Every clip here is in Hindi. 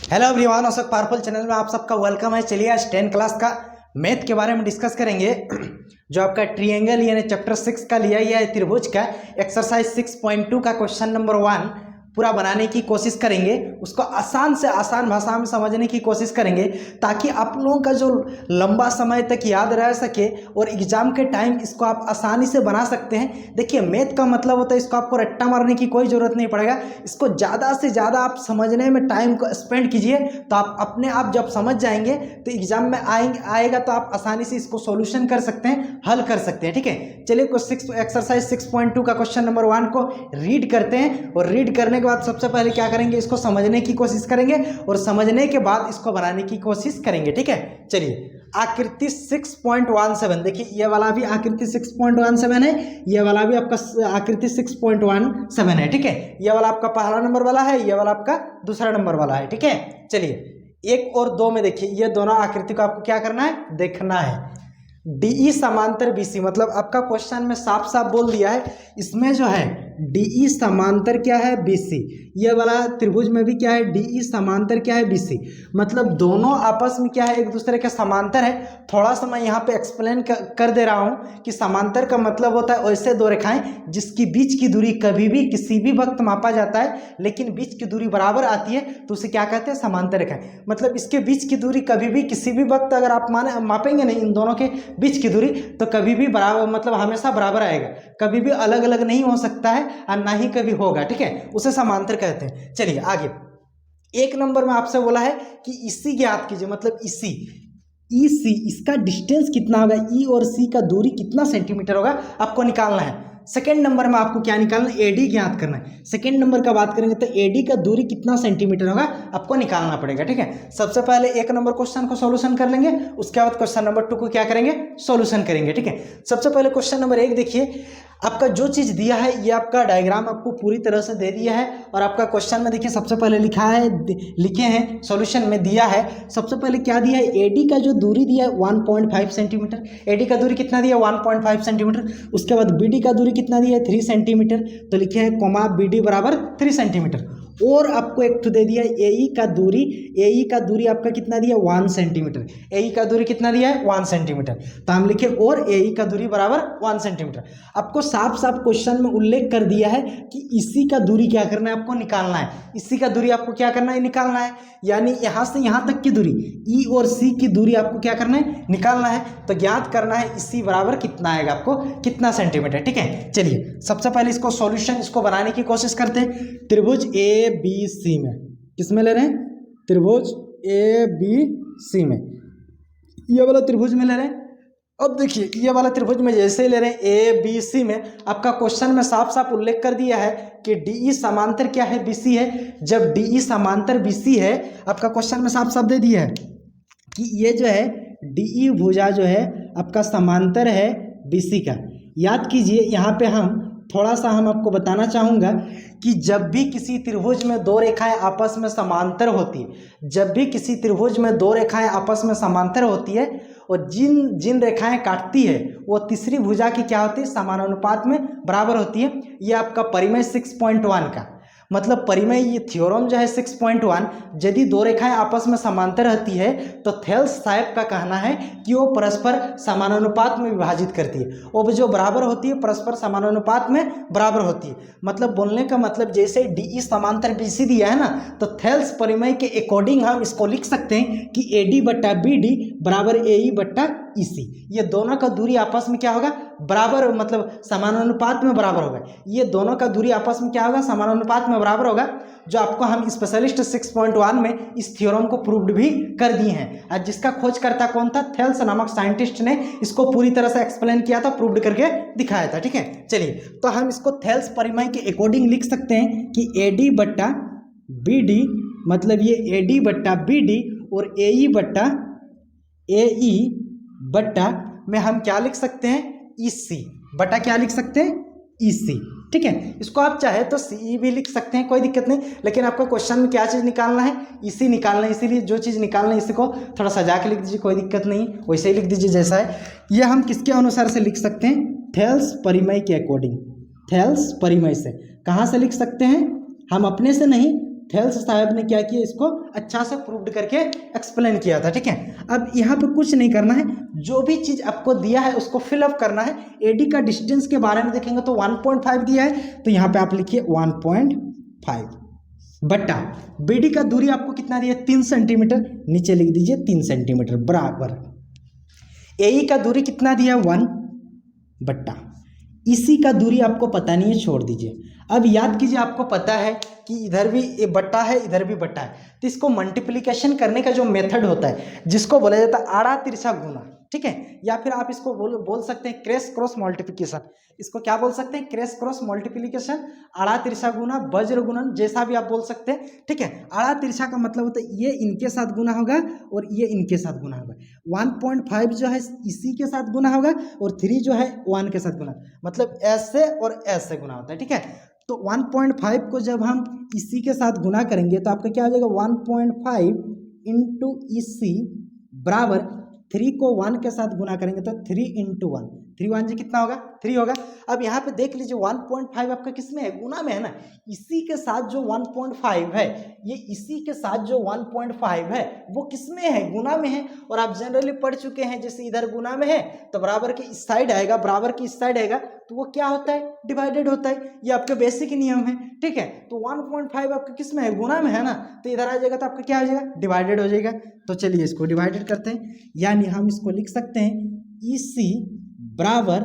Hello everyone, Ashok powerful channel में आप सबका वेलकम है। चलिए आज 10 क्लास का मैथ के बारे में डिस्कस करेंगे। जो आपका ट्रायंगल यानी चैप्टर 6 का लिया गया है त्रिभुज का एक्सरसाइज 6.2 का क्वेश्चन नंबर 1 पूरा बनाने की कोशिश करेंगे। उसको आसान से आसान भाषा में समझने की कोशिश करेंगे ताकि आप लोगों का जो लंबा समय तक याद रह सके और एग्जाम के टाइम इसको आप आसानी से बना सकते हैं। देखिए मैथ का मतलब होता है इसको आपको रट्टा मारने की कोई ज़रूरत नहीं पड़ेगा। इसको ज़्यादा से ज़्यादा आप समझने में टाइम को स्पेंड कीजिए तो आप अपने आप जब समझ जाएंगे तो एग्जाम में आएगा तो आप आसानी से इसको सॉल्यूशन कर सकते हैं, हल कर सकते हैं। ठीक है, चलिए एक्सरसाइज 6.2 का क्वेश्चन नंबर 1 को रीड करते हैं और रीड करने के बाद सबसे पहले क्या करेंगे, इसको समझने की कोशिश करेंगे और समझने के बाद इसको बनाने की कोशिश करेंगे। ठीक है, चलिए आकृति 6.17 देखिए, ये वाला भी आकृति 6.17 है, ये वाला भी आपका आकृति 6.17 है। ठीक है, ये वाला आपका पहला नंबर वाला है, ये वाला आपका दूसरा नंबर वाला है। ठीक है, चलिए 1 और 2 में देखिए, ये दोनों आकृति को आपको क्या करना है, देखना है। DE समांतर BC, मतलब आपका क्वेश्चन में साफ साफ बोल दिया है इसमें जो है DE समांतर क्या है BC। ये वाला त्रिभुज में भी क्या है, DE समांतर क्या है BC, मतलब दोनों आपस में क्या है, एक दूसरे के समांतर है। थोड़ा सा मैं यहाँ पे एक्सप्लेन कर दे रहा हूँ कि समांतर का मतलब होता है ऐसे दो रेखाएं जिसकी बीच की दूरी कभी भी किसी भी वक्त मापा जाता है लेकिन बीच की दूरी बराबर आती है तो उसे क्या कहते हैं, समांतर रेखाएं। मतलब इसके बीच की दूरी कभी भी किसी भी वक्त अगर आप मापेंगे नहीं इन दोनों के बीच की दूरी तो कभी भी बराबर, मतलब हमेशा बराबर आएगा, कभी भी अलग अलग नहीं हो सकता है और ना ही कभी होगा। ठीक है, उसे समांतर कहते हैं। चलिए आगे, 1 नंबर में आपसे बोला है कि इसी ज्ञात कीजिए, मतलब इसी EC इसका डिस्टेंस कितना होगा, E और C का दूरी कितना सेंटीमीटर होगा आपको निकालना है। सेकेंड नंबर में आपको क्या निकालना है, AD ज्ञात करना है। सेकेंड नंबर का बात करेंगे तो AD का दूरी कितना सेंटीमीटर होगा आपको निकालना पड़ेगा। ठीक है, सबसे पहले 1 नंबर क्वेश्चन को सॉल्यूशन कर लेंगे, उसके बाद क्वेश्चन नंबर 2 को क्या करेंगे, सॉल्यूशन करेंगे। ठीक है, सबसे पहले क्वेश्चन नंबर 1 देखिए, आपका जो चीज़ दिया है ये आपका डायग्राम आपको पूरी तरह से दे दिया है और आपका क्वेश्चन में देखिए सबसे पहले लिखा है, लिखे हैं सॉल्यूशन में दिया है। सबसे पहले क्या दिया है, AD का जो दूरी दिया है 1.5 सेंटीमीटर, AD का दूरी कितना दिया है 1.5 सेंटीमीटर। उसके बाद BD का दूरी कितना दिया है 3 सेंटीमीटर, तो लिखे हैं कोमा BD बराबर 3 सेंटीमीटर। और आपको एक तो दे दिया है AE का दूरी आपका कितना दिया 1 सेंटीमीटर, AE का दूरी कितना दिया है 1 सेंटीमीटर, तो हम लिखे और AE का दूरी बराबर 1 सेंटीमीटर। आपको साफ साफ क्वेश्चन में उल्लेख कर दिया है कि इसी का दूरी क्या करना है, आपको निकालना है। इसी का दूरी आपको क्या करना है, निकालना है, यानी यहाँ से यहाँ तक की दूरी E और C की दूरी आपको क्या करना है, निकालना है। तो ज्ञात करना है इसी बराबर कितना आएगा आपको, कितना सेंटीमीटर। ठीक है, चलिए सबसे पहले इसको सॉल्यूशन, इसको बनाने की कोशिश करते हैं। त्रिभुज ABC में, किसमें ले रहे हैं, त्रिभुज ABC में, ये वाला त्रिभुज में ले रहे हैं। अब देखिए ये वाला त्रिभुज में जैसे ही ले रहे हैं ABC में, आपका क्वेश्चन में साफ साफ उल्लेख कर दिया है कि DE समांतर क्या है, BC है। जब DE समांतर BC है, आपका क्वेश्चन में साफ साफ दे दिया है कि ये जो है DE भुजा जो है आपका समांतर है BC का। याद कीजिए यहाँ पे हम थोड़ा सा हम आपको बताना चाहूँगा कि जब भी किसी त्रिभुज में दो रेखाएं आपस में समांतर होती है, जब भी किसी त्रिभुज में दो रेखाएं आपस में समांतर होती है और जिन रेखाएं काटती है वो तीसरी भुजा की क्या होती है, समानुपात में बराबर होती है। ये आपका परिमेय 6.1 का मतलब परिमेय, ये थ्योरम जो है 6.1, यदि दो रेखाएं आपस में समांतर रहती है तो थेल्स साहब का कहना है कि वो परस्पर समानुपात में विभाजित करती है, वो जो बराबर होती है परस्पर समानुपात में बराबर होती है। मतलब बोलने का मतलब जैसे DE समांतर BC दिया है ना, तो थेल्स परिमेय के अकॉर्डिंग हम इसको लिख सकते हैं कि AD बट्टा BD बराबर AE बट्टा EC। ये दोनों का दूरी आपस में क्या होगा, बराबर, मतलब समानुपात में बराबर होगा। ये दोनों का दूरी आपस में क्या होगा, समानुपात में बराबर होगा, जो आपको हम स्पेशलिस्ट 6.1 में इस थ्योरम को प्रूव्ड भी कर दिए हैं। आज जिसका खोजकर्ता कौन था, थेल्स नामक साइंटिस्ट ने इसको पूरी तरह से एक्सप्लेन किया था, प्रूव्ड करके दिखाया था। ठीक है, चलिए तो हम इसको थेल्स परिमेय के अकॉर्डिंग लिख सकते हैं कि AD बट्टा BD, मतलब ये AD बट्टा BD और AE बट्टा AE बट्टा में हम क्या लिख सकते हैं, EC बटा क्या लिख सकते हैं, EC। ठीक है, इसको आप चाहे तो CE भी लिख सकते हैं, कोई दिक्कत नहीं, लेकिन आपको क्वेश्चन में क्या चीज़ निकालना है, EC निकालना है, इसीलिए जो चीज़ निकालना है इसी को थोड़ा सजा के लिख दीजिए, कोई दिक्कत नहीं, वैसे ही लिख दीजिए जैसा है। ये हम किसके अनुसार से लिख सकते हैं, थेल्स परिमेय के अकॉर्डिंग। थेल्स परिमेय से कहाँ से लिख सकते हैं, हम अपने से नहीं, थेल्स साहब ने क्या किया, इसको अच्छा से प्रूव्ड करके एक्सप्लेन किया था। ठीक है, अब यहाँ पे कुछ नहीं करना है, जो भी चीज़ आपको दिया है उसको फिलअप करना है। एडी का डिस्टेंस के बारे में देखेंगे तो 1.5 दिया है, तो यहाँ पे आप लिखिए 1.5 बटा बीडी का दूरी आपको कितना दिया, 3 सेंटीमीटर, नीचे लिख दीजिए 3 सेंटीमीटर बराबर एई का दूरी कितना दिया, 1 बट्टा इसी का दूरी आपको पता नहीं है, छोड़ दीजिए। अब याद कीजिए, आपको पता है कि इधर भी ये बट्टा है, इधर भी बट्टा है, तो इसको मल्टीप्लिकेशन करने का जो मेथड होता है जिसको बोला जाता है आड़ा तिरछा गुना, ठीक है, या फिर आप इसको बोल सकते हैं क्रॉस क्रॉस मल्टीप्लिकेशन। इसको क्या बोल सकते हैं, क्रॉस क्रॉस मल्टीप्लिकेशन, आड़ा तिरछा गुना, वज्र गुणन, जैसा भी आप बोल सकते हैं। ठीक है, आड़ा तिरछा का मतलब होता है ये इनके साथ गुना होगा और ये इनके साथ गुना होगा। 1.5 जो है इसी के साथ गुना होगा और 3 जो है 1 के साथ गुना, मतलब ऐसे और ऐसे गुना होता है। ठीक है, तो 1.5 को जब हम इसी के साथ गुना करेंगे तो आपका क्या हो जाएगा, 1.5 इंटू इसी बराबर 3 को 1 के साथ गुना करेंगे तो 3 इंटू 1, 3 1 जी कितना होगा, 3 होगा। अब यहाँ पे देख लीजिए 1.5 आपका किस में है, गुना में है ना, इसी के साथ जो 1.5 है, ये इसी के साथ जो 1.5 है वो किस में है, गुना में है। और आप जनरली पढ़ चुके हैं, जैसे इधर गुना में है तो बराबर के इस साइड आएगा, बराबर की इस साइड आएगा तो वो क्या होता है, डिवाइडेड होता है। ये आपके बेसिक नियम है। ठीक है, तो 1.5 आपका किस में है, गुना में है ना, तो इधर आ जाएगा तो आपका क्या हो जाएगा, डिवाइडेड हो जाएगा। तो चलिए इसको डिवाइडेड करते हैं, यानी हम इसको लिख सकते हैं इसी बराबर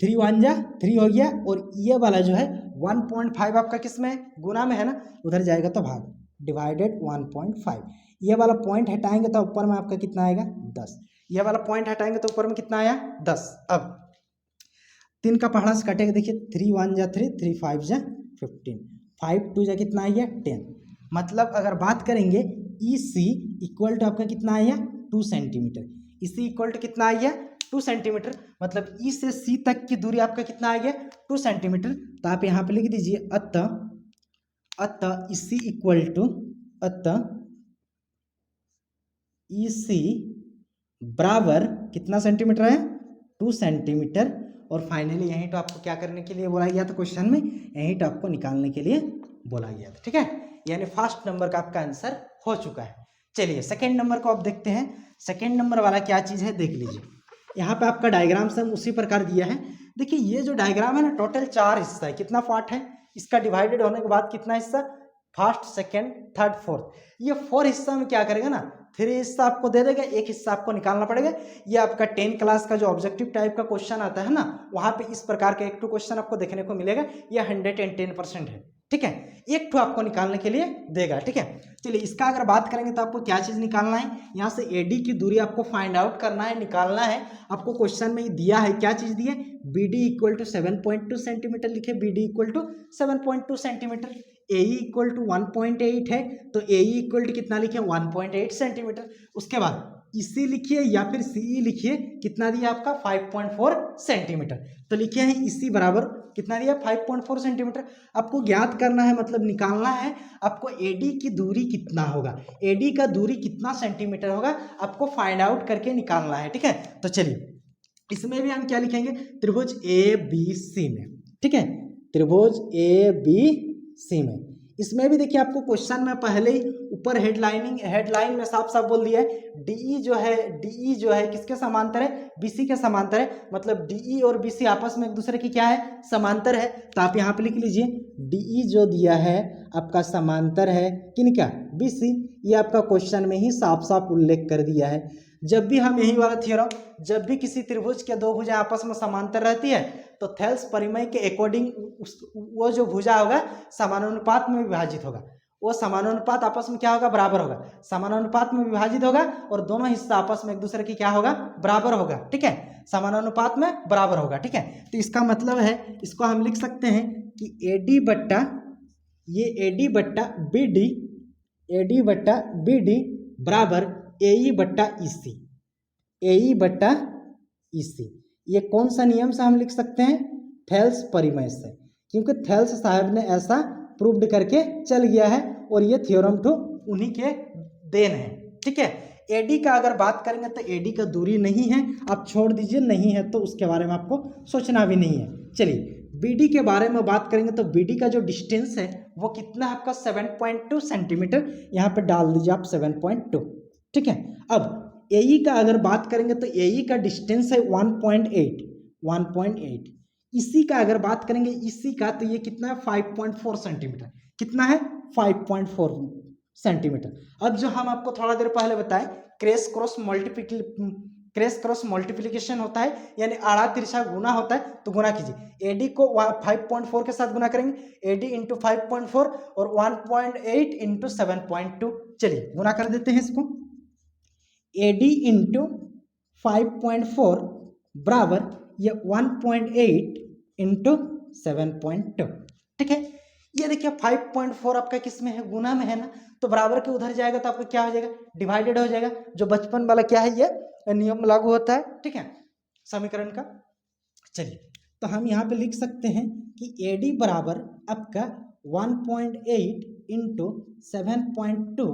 3 1 जा 3 हो गया, और ये वाला जो है 1.5 आपका किस में है, गुना में है ना, उधर जाएगा तो भाग, डिवाइडेड 1.5। ये वाला पॉइंट हटाएंगे तो ऊपर में आपका कितना आएगा, 10। ये वाला पॉइंट हटाएंगे तो ऊपर में कितना आया, 10। अब 3 का पहाड़ा से काटेगा, देखिए 3 1 जा 3, 3 5 जा 15, 5 2 जा कितना आया, 10। मतलब अगर बात करेंगे ई सी इक्वल टू आपका कितना आया, 2 सेंटीमीटर। इसी इक्वल टू कितना आया, 2 सेंटीमीटर। मतलब ई से सी तक की दूरी आपका कितना आ गया, 2 सेंटीमीटर। तो आप यहाँ पे लिख दीजिए अतः इसी इक्वल टू ई सी बराबर कितना सेंटीमीटर है, 2 सेंटीमीटर। और फाइनली यहीं तो आपको क्या करने के लिए बोला गया था क्वेश्चन में, यहीं तो आपको निकालने के लिए बोला गया था। ठीक है, यानी फर्स्ट नंबर का आपका आंसर हो चुका है। चलिए सेकंड नंबर को आप देखते हैं। सेकंड नंबर वाला क्या चीज़ है देख लीजिए, यहाँ पे आपका डायग्राम से हम उसी प्रकार दिया है। देखिए ये जो डायग्राम है ना, टोटल 4 हिस्सा है। कितना पार्ट है इसका, डिवाइडेड होने के बाद कितना हिस्सा, फर्स्ट सेकेंड थर्ड फोर्थ। ये 4 हिस्सा में क्या करेगा ना, 3 हिस्सा आपको दे देगा, 1 हिस्सा आपको निकालना पड़ेगा। ये आपका 10 क्लास का जो ऑब्जेक्टिव टाइप का क्वेश्चन आता है ना, वहाँ पे इस प्रकार का 1-2 क्वेश्चन आपको देखने को मिलेगा। यह 110% है। ठीक है, 1 आपको निकालने के लिए देगा। ठीक है, चलिए इसका अगर बात करेंगे तो आपको क्या चीज़ निकालना है, यहाँ से एडी की दूरी आपको फाइंड आउट करना है, निकालना है। आपको क्वेश्चन में दिया है, क्या चीज़ दी है, B D equal to 7.2 centimeter लिखे, B D equal to 7.2 centimeter. A equal to 1.8 है, तो ए इक्वल टू कितना लिखे, 1.8 सेंटीमीटर। उसके बाद इसी लिखिए या फिर सी लिखिए, कितना दिया आपका 5.4 सेंटीमीटर। तो लिखे हैं इसी बराबर कितना दिया, 5.4 सेंटीमीटर। आपको ज्ञात करना है, मतलब निकालना है आपको एडी की दूरी कितना होगा, एडी का दूरी कितना सेंटीमीटर होगा, आपको फाइंड आउट करके निकालना है। ठीक है, तो चलिए इसमें भी हम क्या लिखेंगे, त्रिभुज ए बी सी में। ठीक है, त्रिभुज ए बी सी में। इसमें भी देखिए आपको क्वेश्चन में पहले ही ऊपर हेडलाइन में साफ साफ बोल दिया है, डीई जो है किसके समांतर है, बीसी के समांतर है। मतलब डीई और बीसी आपस में एक दूसरे की क्या है, समांतर है। तो आप यहाँ पे लिख लीजिए डीई जो दिया है आपका समांतर है किनका, बीसी। ये आपका क्वेश्चन में ही साफ साफ उल्लेख कर दिया है। जब भी हम यही वाला थ्योरम, जब भी किसी त्रिभुज के 2 भुजाएं आपस में समांतर रहती है तो थेल्स परिमेय के अकॉर्डिंग वो जो भुजा होगा समानुपात में विभाजित होगा। वो समानुपात आपस में क्या होगा, बराबर होगा। समानुपात में विभाजित होगा और दोनों हिस्सा आपस में एक दूसरे की क्या होगा, बराबर होगा। ठीक है, समानुपात में बराबर होगा। ठीक है, तो इसका मतलब है, इसको हम लिख सकते हैं कि एडी बट्टा बी डी बराबर एई बट्टा ईसी। ये कौन सा नियम से हम लिख सकते हैं, थेल्स परिमेय से, क्योंकि थेल्स साहब ने ऐसा प्रूव्ड करके चल गया है और ये थ्योरम तो उन्हीं के देन है। ठीक है, एडी का अगर बात करेंगे तो एडी का दूरी नहीं है, आप छोड़ दीजिए, नहीं है तो उसके बारे में आपको सोचना भी नहीं है। चलिए BD के बारे में बात करेंगे तो BD का जो डिस्टेंस है वो कितना है आपका 7.2 सेंटीमीटर, यहाँ पे डाल दीजिए आप 7.2, ठीक है। अब AE का अगर बात करेंगे तो AE का डिस्टेंस है 1.8, इसी का अगर बात करेंगे इसी का तो ये कितना है 5.4 सेंटीमीटर, कितना है 5.4 सेंटीमीटर। अब जो हम आपको थोड़ा देर पहले बताएं क्रॉस क्रॉस मल्टीप्लिकेशन होता है, यानी आड़ा तिरछा गुना होता है, तो गुना कीजिए। AD को 5.4 के साथ गुना करेंगे, AD इंटू 5.4 और 1.8 इंटू 7.2, चलिए गुना कर देते हैं इसको। AD इंटू 5.4 बराबर ये 1.8 इंटू 7.2, ठीक है। ये देखिए 5.4 आपका किस में है, गुना में है ना, तो बराबर के उधर जाएगा तो आपका क्या हो जाएगा, डिवाइडेड हो जाएगा। जो बचपन वाला क्या है, ये नियम लागू होता है, ठीक है, समीकरण का। चलिए तो हम यहाँ पे लिख सकते हैं कि AD बराबर आपका 1.8 इंटू 7.2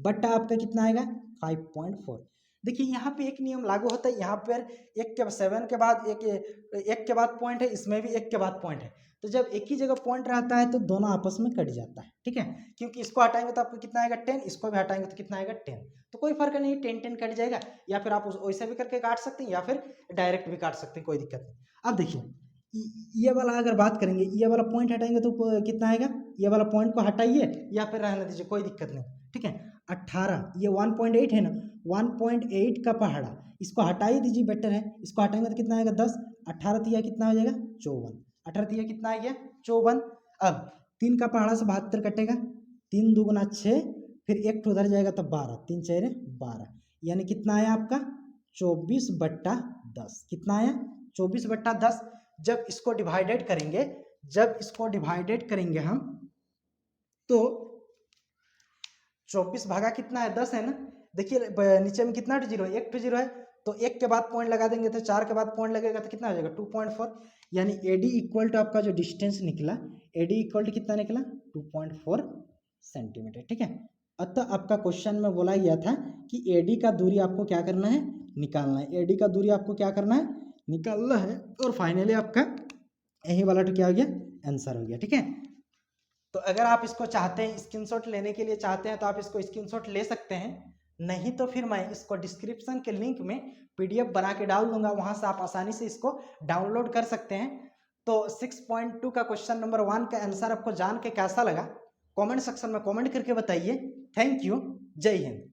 बटा आपका कितना आएगा 5.4। देखिए यहाँ पे एक नियम लागू होता है, यहाँ पर एक के 7 के बाद एक के बाद पॉइंट है, इसमें भी एक के बाद पॉइंट है, तो जब एक ही जगह पॉइंट रहता है तो दोनों आपस में कट जाता है, ठीक है। क्योंकि इसको हटाएंगे तो आपको कितना आएगा 10, इसको भी हटाएंगे तो कितना आएगा 10, तो कोई फर्क नहीं, 10 कट जाएगा। या फिर आप वैसे भी करके काट सकते हैं या फिर डायरेक्ट भी काट सकते हैं, कोई दिक्कत नहीं। अब देखिए ये वाला अगर बात करेंगे, ये वाला पॉइंट हटाएंगे तो कितना आएगा, ये वाला पॉइंट को हटाइए या फिर रहने दीजिए, कोई दिक्कत नहीं, ठीक है। 18, ये 1.8 है ना, 1.8 का पहाड़ा, इसको हटा ही दीजिए, बेटर है। इसको हटाएंगे तो कितना आएगा 10, 18 तिया कितना हो जाएगा 54, 18 तिया कितना आ गया 54। अब 3 का पहाड़ा से 72 कटेगा, 3 दूगुना 6, फिर एक उधर जाएगा तो 12, 3 चेहरे 12, यानी कितना आया आपका 24/10, कितना आया 24/10। जब इसको डिवाइडेड करेंगे हम तो 24 भागा कितना है 10 है ना। देखिए नीचे में कितना जीरो है, 1 जीरो है, तो 1 के बाद पॉइंट लगा देंगे तो 4 के बाद पॉइंट लगेगा तो कितना हो जाएगा 2.4, यानी AD इक्वल टू आपका जो डिस्टेंस निकला, AD इक्वल टू कितना निकला 2.4 सेंटीमीटर, ठीक है। अतः आपका क्वेश्चन में बोला गया था कि AD का दूरी आपको क्या करना है, निकालना है। AD का दूरी आपको क्या करना है, निकालना है, और फाइनली आपका यही वाला तो क्या हो गया, आंसर हो गया, ठीक है। तो अगर आप इसको चाहते हैं, स्क्रीनशॉट लेने के लिए चाहते हैं तो आप इसको स्क्रीनशॉट ले सकते हैं, नहीं तो फिर मैं इसको डिस्क्रिप्शन के लिंक में PDF बना के डाल दूंगा, वहां से आप आसानी से इसको डाउनलोड कर सकते हैं। तो 6.2 का क्वेश्चन नंबर 1 का आंसर आपको जान के कैसा लगा, कमेंट सेक्शन में कमेंट करके बताइए। थैंक यू, जय हिंद।